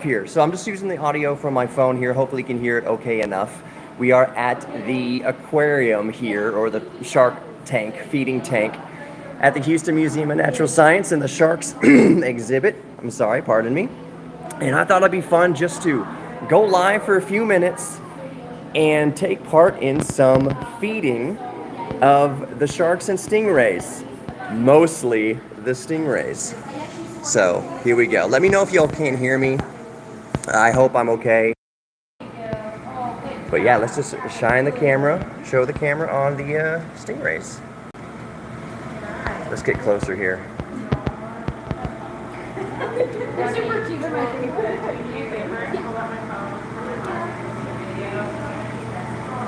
Here. So I'm just using the audio from my phone here. Hopefully you can hear it okay enough. We are at the aquarium here, or the shark tank, feeding tank, at the Houston Museum of Natural Science in the sharks exhibit. I'm sorry, pardon me. And I thought it'd be fun just to go live for a few minutes and take part in some feeding of the sharks and stingrays. Mostly the stingrays. So here we go. Let me know if y'all can't hear me. I hope I'm okay. But yeah, let's just shine the camera, show the camera on the stingrays. Let's get closer here.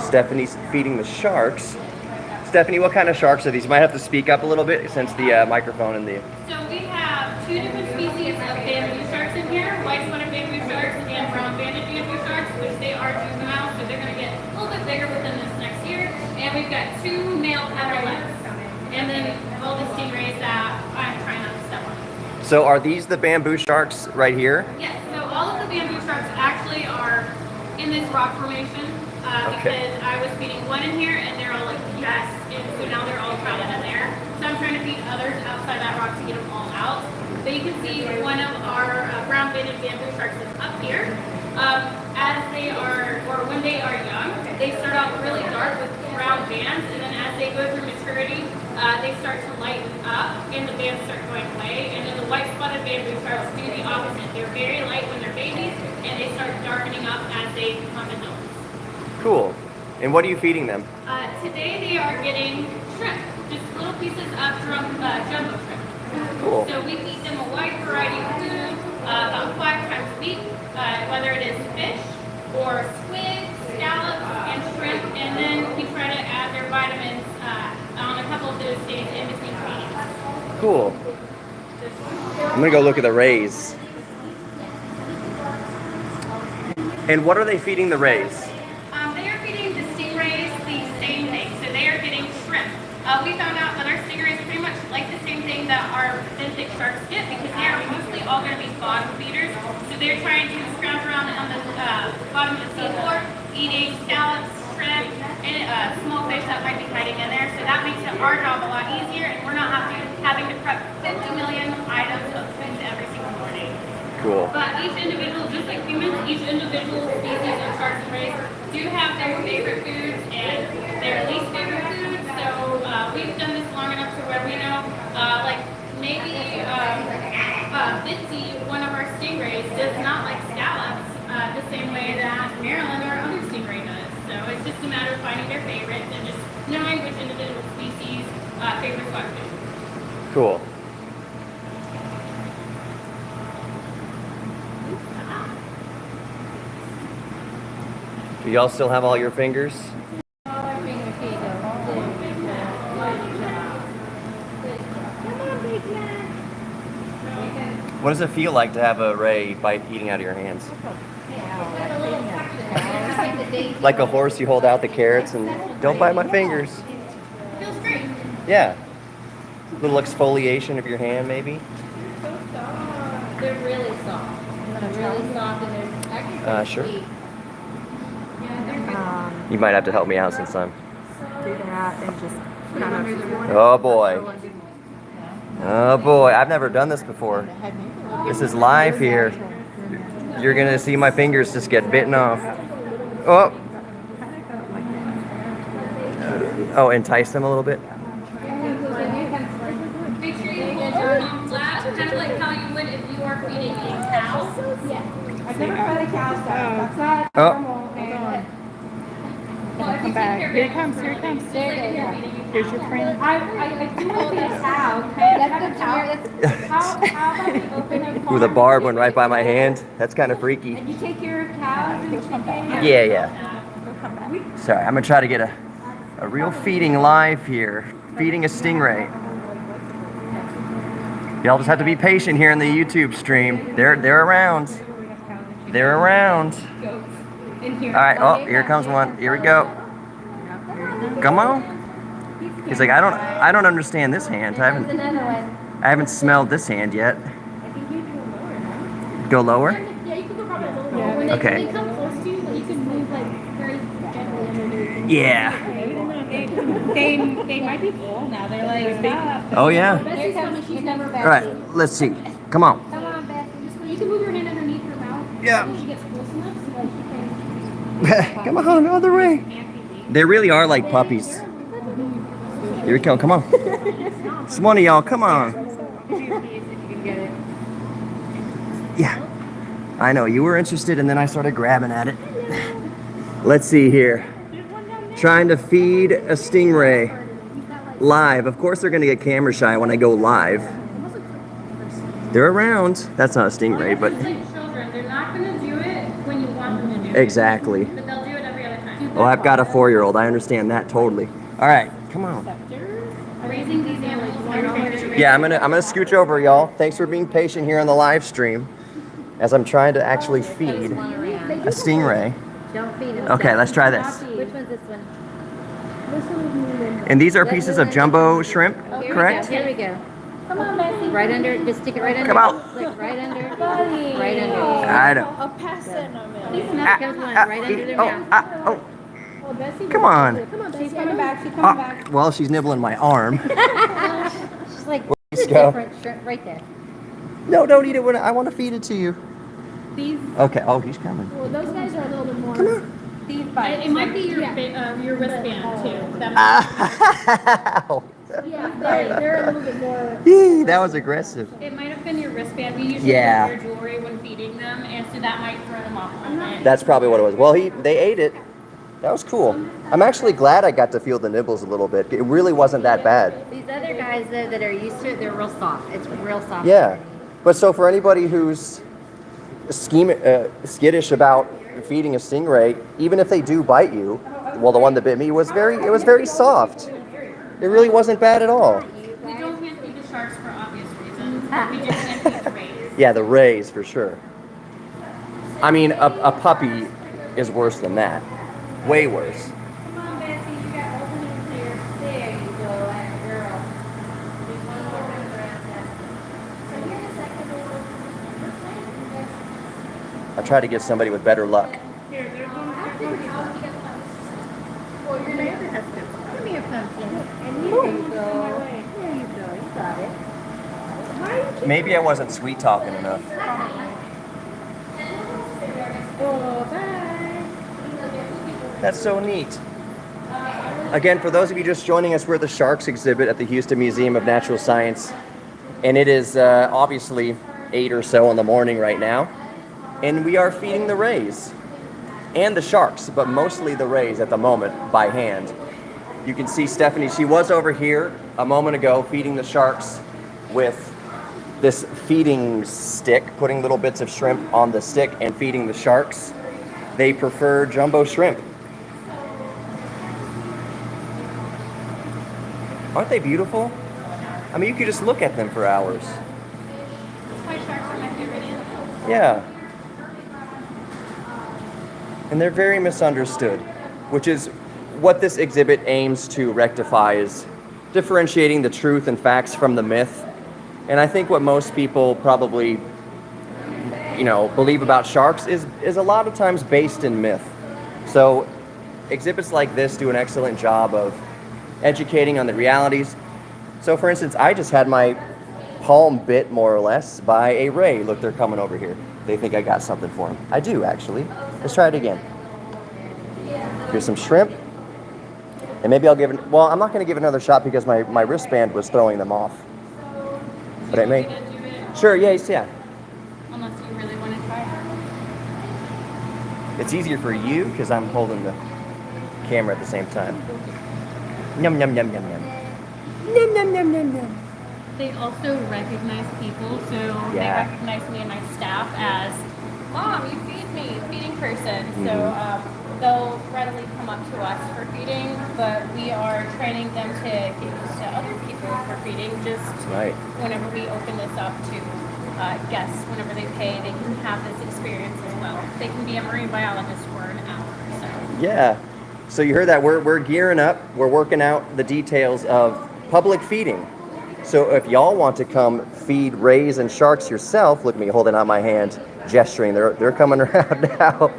Stephanie's feeding the sharks. Stephanie, what kind of sharks are these? You might have to speak up a little bit since the microphone and the... So we have two different species of bamboo sharks in here, white-spotted bamboo sharks and brown banded bamboo sharks, which they are juveniles, so they're going to get a little bit bigger within this next year. And we've got two male petalets, and then all the stingrays that I'm trying not to step on. So are these the bamboo sharks right here? Yes, so all of the bamboo sharks actually are in this rock formation because I was feeding one in here and they're all like, yes, and so now they're all crowded in there. So I'm trying to feed others outside that rock to get them all out. But you can see one of our brown banded bamboo sharks is up here. As they are, or when they are young, they start out really dark with brown bands, and then as they go through maturity, they start to lighten up and the bands start going away. And then the white spotted bamboo sharks do the opposite. They're very light when they're babies and they start darkening up as they become adults. Cool. And what are you feeding them? Today they are getting shrimp, just little pieces of jumbo shrimp. Cool. So we feed them a wide variety of food about 5 times a week, whether it is fish or squid, scallops, and shrimp, and then we try to add their vitamins on a couple of those days in between feedings. Cool. I'm gonna go look at the rays. And what are they feeding the rays? They are feeding the stingrays the same thing. So they are getting shrimp. We found out that our stingrays pretty much like the same thing that our benthic sharks get because they are mostly all going to be bottom feeders. So they're trying to scrounge around on the bottom of the seafloor, eating scallops, shrimp, and small fish that might be hiding in there. So that makes our job a lot easier, and we're not having to prep 50 million items of food every single morning. Cool. But each individual, just like humans, each individual species of sharks and rays do have their favorite foods and their least favorite foods. So we've done this long enough to where we know, like maybe Bitsy, one of our stingrays, does not like scallops the same way that Marilyn, our other stingray, does. So it's just a matter of finding their favorites and just knowing which individual species favors what food. Cool. Do y'all still have all your fingers? What does it feel like to have a ray bite eating out of your hands? Like a horse, you hold out the carrots and don't bite my fingers. Feels great. Yeah. Little exfoliation of your hand, maybe. They're really soft. They're really soft and they're actually Sure. sweet. You might have to help me out since I'm... Do that and just kind of... Oh boy. Oh boy, I've never done this before. This is live here. You're gonna see my fingers just get bitten off. Oh. Oh, entice them a little bit. Make sure you hold your palm flat, kind of like how you would if you are feeding a cow. I've never fed a cow, so that's not Oh. normal. Well, if you Come back. take care Here of it comes, here it comes. just like if you're feeding a cow. Here's your friend. I do hold a cow. Can I have a cow? How about we open a farm? Ooh, the barb went right by my hand. That's kind of freaky. And you take care of cows and chickens? Yeah. Sorry, I'm gonna try to get a real feeding live here. Feeding a stingray. Y'all just have to be patient here in the YouTube stream. They're around. They're around. All right. Oh, here comes one. Here we go. Come on. He's like, I don't understand this hand. There's another one. I haven't smelled this hand yet. I think you can go lower, no? Go lower. Yeah, you can go probably a little bit. When they, Okay. when they come close to you, like, you can move like very gently underneath. Yeah. They might be full now. They're like, stop. Oh yeah. Bessie's coming. She's never All right, let's see. Come on. Come on, Bessie. Just, you can move your hand underneath her mouth. Yeah. When she gets close enough, so like she can. Come on, other way. They really are like puppies. Here we go. Come on. It's one of y'all. Come on. Yeah. I know you were interested, and then I started grabbing at it. Let's see here. Trying to feed a stingray live. Of course, they're gonna get camera shy when I go live. They're around. That's not a stingray, but Like children, they're not going to do it when you want them to do it. exactly. But they'll do it every other time. Well, I've got a 4-year-old. I understand that totally. All right, come on. Raising these animals, I know where to Yeah, I'm gonna scooch over, y'all. Thanks for being patient here on the live stream, as I'm trying to actually feed a stingray. Don't feed him. Okay, let's try this. Which one's this one? And these are pieces of jumbo shrimp, Here correct? We go. Here we go. Come on, Bessie. Right under. Just stick it right under. Come out. Like right under. Right under. I don't. I'll pass it in a minute. Here comes one. Right under their mouth. Oh, Oh, Bessie. come on. Come on, Bessie. She's coming back. She's coming back. Well, she's nibbling my arm. She's like, Let's this is go. different. Shrimp right there. No, don't eat it. When I want to feed it to you. These, Okay. Oh, he's coming. Well, those guys are a little bit more. these bites. It might be your wristband too. That Ow. Yeah, they're a little bit more. Yee, that was aggressive. It might have been your wristband. We usually Yeah. wear jewelry when feeding them, and so that might throw them off a little bit. That's probably what it was. Well, they ate it. That was cool. I'm actually glad I got to feel the nibbles a little bit. It really wasn't that bad. These other guys though, that are used to it, they're real soft. It's real soft. Yeah. But so for anybody who's skittish about feeding a stingray, even if they do bite you, well, the one that bit me was very soft. It really wasn't bad at all. We don't hand feed the sharks for obvious reasons. We just hand feed rays. Yeah, the rays for sure. I mean, a puppy is worse than that. Way worse. Come on, Bessie. You got openings here. There you go, that girl. Just one more ring around that. So here's the second one. I try to give somebody with better luck. Give me a pumpkin. And here you go. There you go. You got it. Maybe I wasn't sweet talking enough. Oh, bye. That's so neat. Again, for those of you just joining us, we're at the Sharks exhibit at the Houston Museum of Natural Science. And it is obviously 8 or so in the morning right now. And we are feeding the rays and the sharks, but mostly the rays at the moment by hand. You can see Stephanie, she was over here a moment ago feeding the sharks with this feeding stick, putting little bits of shrimp on the stick and feeding the sharks. They prefer jumbo shrimp. Aren't they beautiful? I mean, you could just look at them for hours. That's why sharks are my favorite animal. Yeah. And they're very misunderstood, which is what this exhibit aims to rectify, is differentiating the truth and facts from the myth. And I think what most people probably, believe about sharks is a lot of times based in myth. So exhibits like this do an excellent job of educating on the realities. So for instance, I just had my palm bit more or less by a ray. Look, they're coming over here. They think I got something for them. I do, actually. Let's try it again. Here's some shrimp. And maybe I'll give it, well, I'm not going to give it another shot because my wristband was throwing them off. But I may. Do it Sure, yes, yeah. unless you really want to try it. It's easier for you because I'm holding the camera at the same time. Yum, yum, yum, yum, yum. Yum, yum, yum, yum, yum. They also recognize people, so they Yeah. recognize me and my staff as, Mom, you feed me, feeding person. Mm-hmm. So they'll readily come up to us for feeding, but we are training them to get used to other people for feeding. Just Right. whenever we open this up to guests, whenever they pay, they can have this experience as well. They can be a marine biologist for an hour. So. Yeah. So you heard that. We're gearing up. We're working out the details of public feeding. So if y'all want to come feed rays and sharks yourself, look at me holding out my hand. gesturing. They're coming around now.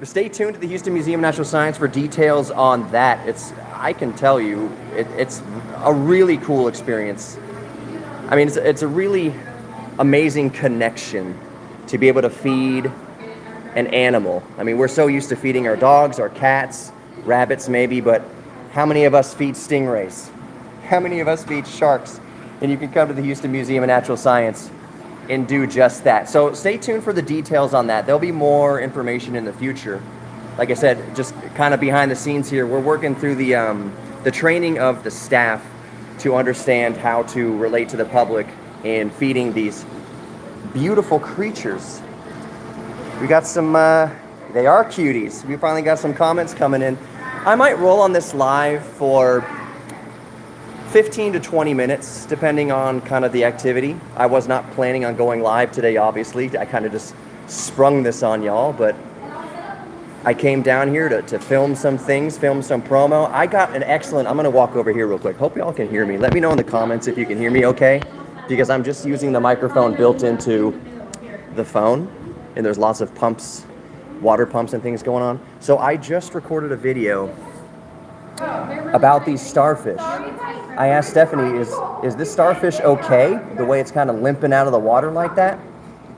Stay tuned to the Houston Museum of Natural Science for details on that. I can tell you, it's a really cool experience. I mean, it's a really amazing connection to be able to feed an animal. I mean, we're so used to feeding our dogs, our cats, rabbits maybe, but how many of us feed stingrays? How many of us feed sharks? And you can come to the Houston Museum of Natural Science and do just that. So stay tuned for the details on that. There'll be more information in the future. Like I said, just kind of behind the scenes here, we're working through the training of the staff to understand how to relate to the public in feeding these beautiful creatures. We got some, they are cuties. We finally got some comments coming in. I might roll on this live for 15 to 20 minutes, depending on kind of the activity. I was not planning on going live today, obviously. I kind of just sprung this on y'all, but I came down here to film some things, film some promo. I got an excellent, I'm gonna walk over here real quick. Hope y'all can hear me. Let me know in the comments if you can hear me okay, because I'm just using the microphone built into the phone, and there's lots of pumps, water pumps and things going on. So I just recorded a video about these starfish. I asked Stephanie, is this starfish okay, the way it's kind of limping out of the water like that?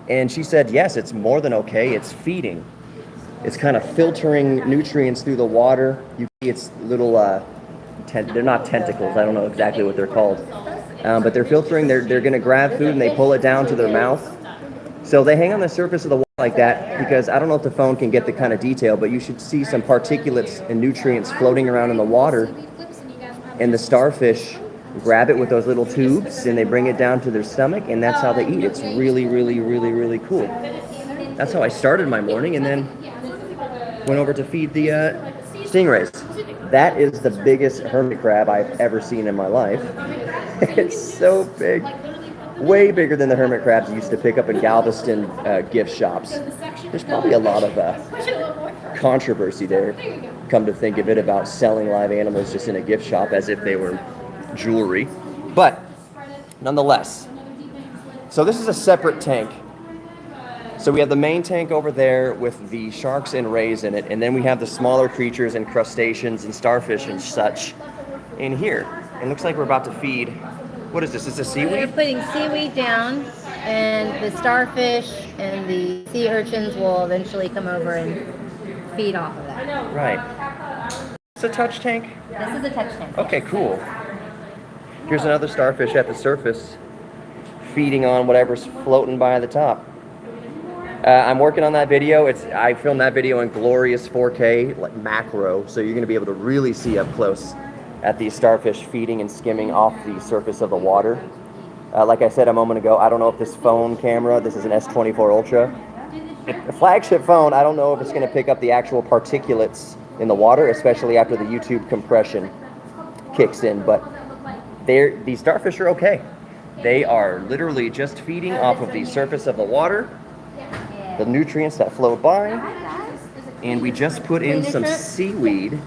And she said, yes, it's more than okay. It's feeding. It's kind of filtering nutrients through the water. You see its little, they're not tentacles. I don't know exactly what they're called. But they're filtering. They're going to grab food and they pull it down to their mouth. So they hang on the surface of the water like that because I don't know if the phone can get the kind of detail, but you should see some particulates and nutrients floating around in the water. And the starfish grab it with those little tubes and they bring it down to their stomach, and that's how they eat. It's really, really, really, really cool. That's how I started my morning, and then went over to feed the stingrays. That is the biggest hermit crab I've ever seen in my life. It's so big. Way bigger than the hermit crabs you used to pick up in Galveston gift shops. There's probably a lot of controversy there, come to think of it, about selling live animals just in a gift shop as if they were jewelry. But nonetheless, so this is a separate tank. So we have the main tank over there with the sharks and rays in it, and then we have the smaller creatures and crustaceans and starfish and such in here. It looks like we're about to feed, what is this? Is this They're seaweed? putting seaweed down, and the starfish and the sea urchins will eventually come over and feed off of that. Right. It's a touch tank? This is a touch tank. Okay, cool. Here's another starfish at the surface, feeding on whatever's floating by the top. I'm working on that video. I filmed that video in glorious 4K, like macro, so you're going to be able to really see up close at these starfish feeding and skimming off the surface of the water. Like I said a moment ago, I don't know if this phone camera, this is an S24 Ultra, the flagship phone, I don't know if it's going to pick up the actual particulates in the water, especially after the YouTube compression kicks in, but these starfish are okay. They are literally just feeding off of the surface of the water, the nutrients that float by, and we just put in some seaweed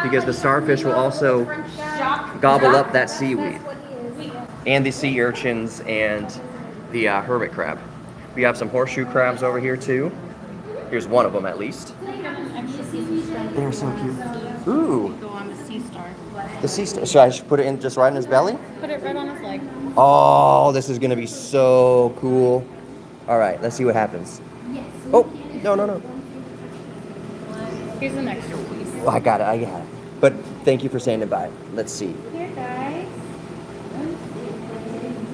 because the starfish will also gobble up that seaweed, and the sea urchins and the hermit crab. We have some horseshoe crabs over here too. Here's one of them at least. They're so cute. Ooh. Go on the sea star. The sea star. Should I just put it in just right in his belly? Put it right on his leg. Oh, this is gonna be so cool. All right, let's see what happens. Oh, no. Here's an extra piece. Oh, I got it. But thank you for standing by. Let's see. Here, guys.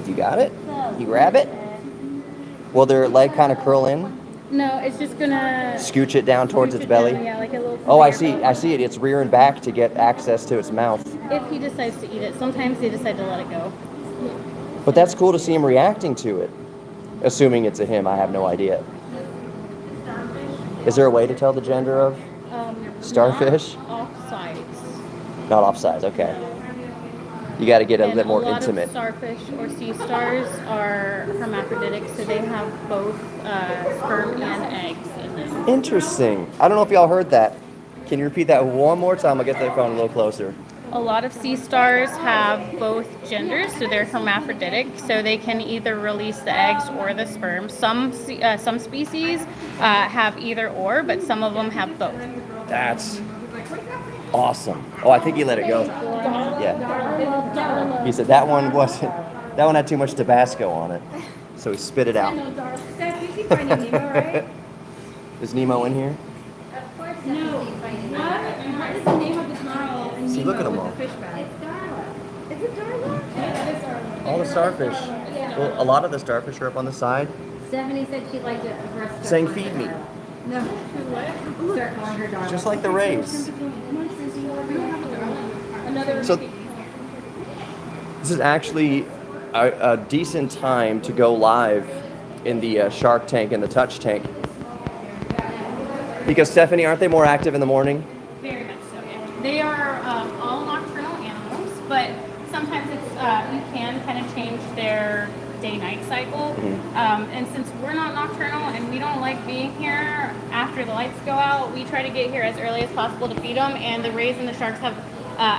You got it? You grab it? Will their leg kind of curl in? No, it's just gonna Scooch it down towards its belly? Yeah, like a little. Oh, I see it. It's rearing back to get access to its mouth. If he decides to eat it, sometimes they decide to let it go. But that's cool to see him reacting to it. Assuming it's a him, I have no idea. Is there a way to tell the gender of starfish? Not off sides. Not offsides, okay. You got to get a And bit more a lot intimate. of starfish or sea stars are hermaphroditic, so they have both sperm and eggs in them. Interesting. I don't know if y'all heard that. Can you repeat that one more time? I'll get the phone a little closer. A lot of sea stars have both genders, so they're hermaphroditic, so they can either release the eggs or the sperm. Some species have either or, but some of them have both. That's awesome. Oh, I think he let it go. Yeah. He said that one wasn't. That one had too much Tabasco on it, so he spit it out. Is Nemo in here? No. What is the name of the snarl? See, look at them all. Is it Darla? All the starfish. Well, a lot of the starfish are up on the side, Stephanie said she'd like to first saying "Feed me," No. Start calling her Darla. just like the rays. Another. So this is actually a decent time to go live in the Shark Tank and the Touch Tank. Because Stephanie, aren't they more active in the morning? Very much so. Yeah. They are all nocturnal animals, but sometimes it's you can kind of change their day-night cycle. And since we're not nocturnal and we don't like being here after the lights go out, we try to get here as early as possible to feed them. And the rays and the sharks have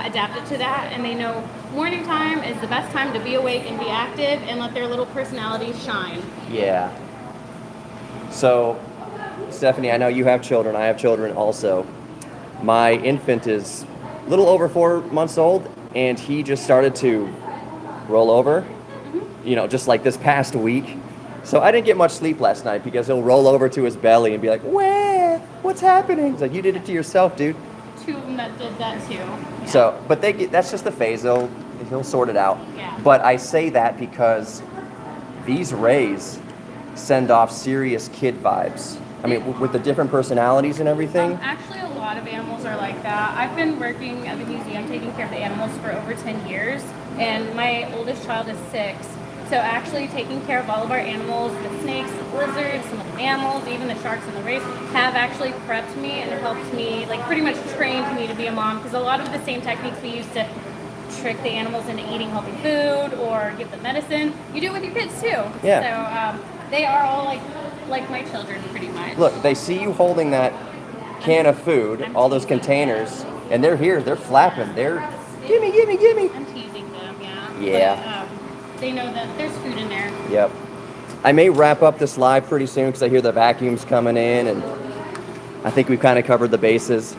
adapted to that, and they know morning time is the best time to be awake and be active and let their little personalities shine. Yeah. So, Stephanie, I know you have children. I have children also. My infant is a little over 4 months old, and he just started to roll over, just like this past week. So I didn't get much sleep last night because he'll roll over to his belly and be like, "Where? What's happening?" It's like, you did it to yourself, dude. Two of them that did that too. Yeah. So, but that's just the phase. He'll sort it out. Yeah. But I say that because these rays send off serious kid vibes. I mean, with the different personalities and everything. Actually, a lot of animals are like that. I've been working at the museum taking care of the animals for over 10 years, and my oldest child is 6. So actually taking care of all of our animals, the snakes, the lizards, some of the mammals, even the sharks and the rays, have actually prepped me and helped me, like pretty much trained me to be a mom, because a lot of the same techniques we use to trick the animals into eating healthy food or give them medicine, you do it with your kids too. Yeah. So they are all like my children pretty much. Look, they see you holding that can of food, all those containers, and they're here, they're flapping, they're, gimme, gimme, gimme. I'm teasing them, yeah. Yeah. But, they know that there's food in there. Yep. I may wrap up this live pretty soon because I hear the vacuums coming in, and I think we've kind of covered the bases.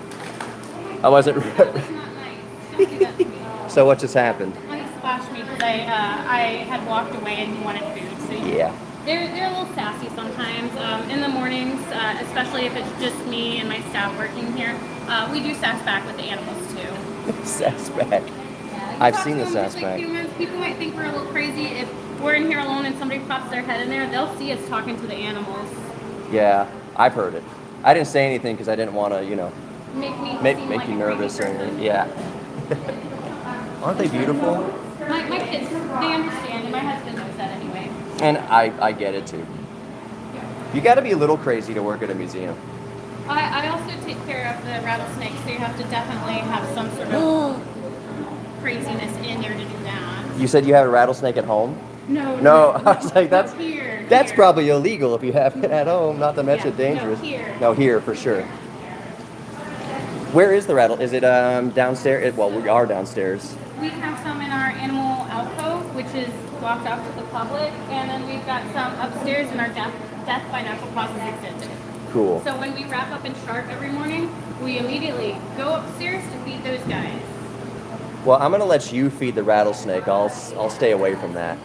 I wasn't. That's not nice. Don't do that to me. So what just happened? He splashed me because I had walked away and he wanted food. So Yeah. They're a little sassy sometimes. In the mornings, especially if it's just me and my staff working here, we do sass back with the animals too. Sass back. Yeah, I've talk seen to the them just sass like back. humans. People might think we're a little crazy if we're in here alone and somebody pops their head in there. They'll see us talking to the animals. Yeah, I've heard it. I didn't say anything because I didn't want to, Make me make seem like you a nervous or crazy person. anything. Yeah. Aren't they beautiful? My kids, they understand, and my husband knows that anyway. And I get it too. You got to be a little crazy to work at a museum. I also take care of the rattlesnakes, so you have to definitely have some sort of craziness in there to do that. You said you have a rattlesnake at home? No, No, I was like, that's here. that's probably illegal if you have it at home, not to mention Yeah, no, dangerous. here. No, here for sure. Where is the rattle? Is it downstairs? Well, we are downstairs. We have some in our animal alcove, which is blocked off to the public, and then we've got some upstairs in our death by natural causes exhibit. Cool. So when we wrap up in shark every morning, we immediately go upstairs to feed those guys. Well, I'm gonna let you feed the rattlesnake. I'll stay away from that.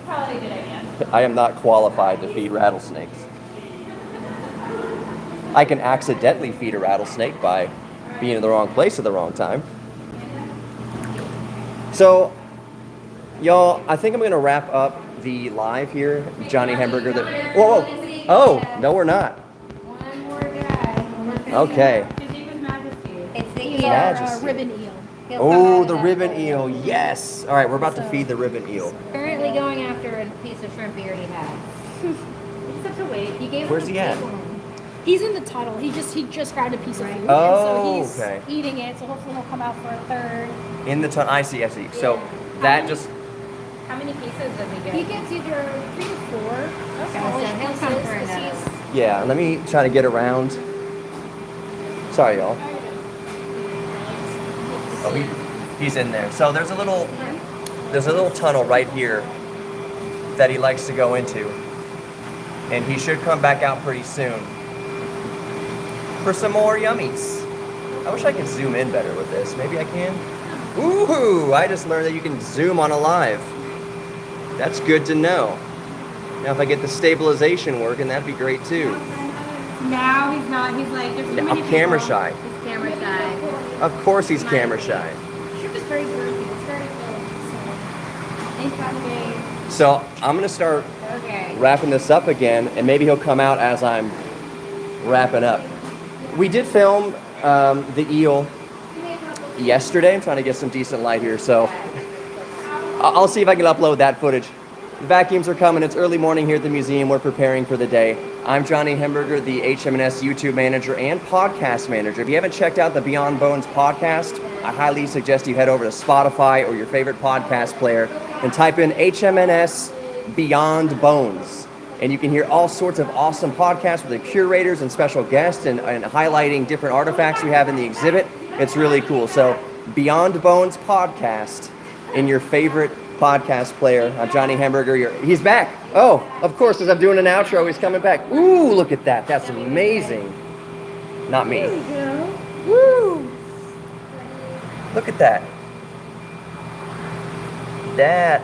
Probably a good idea. I am not qualified to feed rattlesnakes. I can accidentally feed a rattlesnake by being in the wrong place at the wrong time. So, y'all, I think I'm gonna wrap up the live here, Johnny Hamburger. Whoa, whoa! Oh, no, we're not. One more guy. Okay. His name is Majesty. It's the He's eel. our Majesty. ribbon eel. He'll come Oh, out of the that ribbon hole. eel. Yes. All right, we're about to feed the ribbon eel. Currently going after a piece of shrimp he already has. He's such a weight. You gave Where's him he a at? big one. He's in the tunnel. He just grabbed a piece of food, Oh, and so he's okay. eating it. So hopefully he'll come out for a third. In the ton. I see. So that just. How many pieces does he get? He gets either 3 to 4. Okay, smallish so he'll pieces, come for 'cause another. he's- Yeah. Let me try to get around. Sorry, y'all. Oh, He's in there. So there's a little tunnel right here that he likes to go into. And he should come back out pretty soon for some more yummies. I wish I could zoom in better with this. Maybe I can. Ooh, I just learned that you can zoom on a live. That's good to know. Now if I get the stabilization working, that'd be great too. Now he's not. He's like, there's too I'm many camera people. shy. He's camera shy. Of course he's camera shy. You're just very girthy. It's very good. So, ain't fun game. So I'm gonna start Okay. wrapping this up again, and maybe he'll come out as I'm wrapping up. We did film the eel yesterday. I'm trying to get some decent light here, so I'll see if I can upload that footage. The vacuums are coming. It's early morning here at the museum. We're preparing for the day. I'm Johnny Hemberger, the HMNS YouTube manager and podcast manager. If you haven't checked out the Beyond Bones podcast, I highly suggest you head over to Spotify or your favorite podcast player and type in HMNS Beyond Bones. And you can hear all sorts of awesome podcasts with the curators and special guests and highlighting different artifacts we have in the exhibit. It's really cool. So Beyond Bones podcast in your favorite podcast player. I'm Johnny Hemberger. He's back. Oh, of course, as I'm doing an outro, he's coming back. Ooh, look at that. That's amazing. Not me. Woo! Look at that. That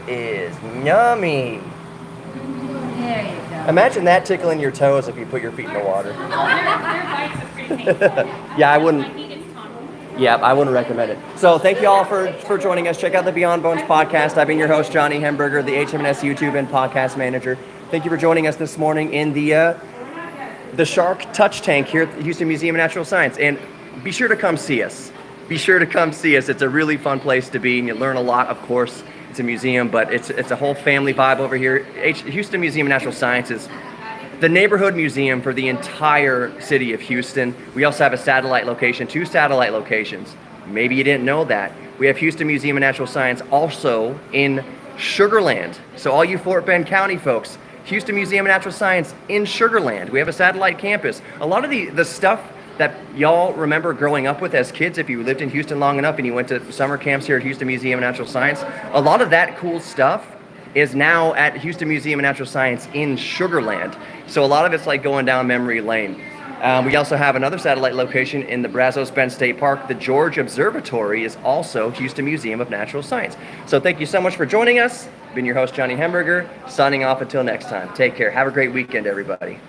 is yummy. There you go. Imagine that tickling your toes if you put your feet in the water. Oh, their bites are pretty painful. Yeah, I wouldn't. My heat is tolerable. Yeah, I wouldn't recommend it. So thank you all for joining us. Check out the Beyond Bones podcast. I've been your host, Johnny Hemberger, the HMNS YouTube and podcast manager. Thank you for joining us this morning in the Shark Touch Tank here at the Houston Museum of Natural Science. And be sure to come see us. Be sure to come see us. It's a really fun place to be, and you learn a lot, of course. It's a museum, but it's a whole family vibe over here. Houston Museum of Natural Science is the neighborhood museum for the entire city of Houston. We also have a satellite location, 2 satellite locations. Maybe you didn't know that. We have Houston Museum of Natural Science also in Sugar Land. So all you Fort Bend County folks, Houston Museum of Natural Science in Sugar Land. We have a satellite campus. A lot of the stuff that y'all remember growing up with as kids, if you lived in Houston long enough and you went to summer camps here at Houston Museum of Natural Science, a lot of that cool stuff is now at Houston Museum of Natural Science in Sugar Land. So a lot of it's like going down memory lane. We also have another satellite location in the Brazos-Bend State Park. The George Observatory is also Houston Museum of Natural Science. So thank you so much for joining us. Been your host, Johnny Hemberger, signing off until next time. Take care. Have a great weekend, everybody.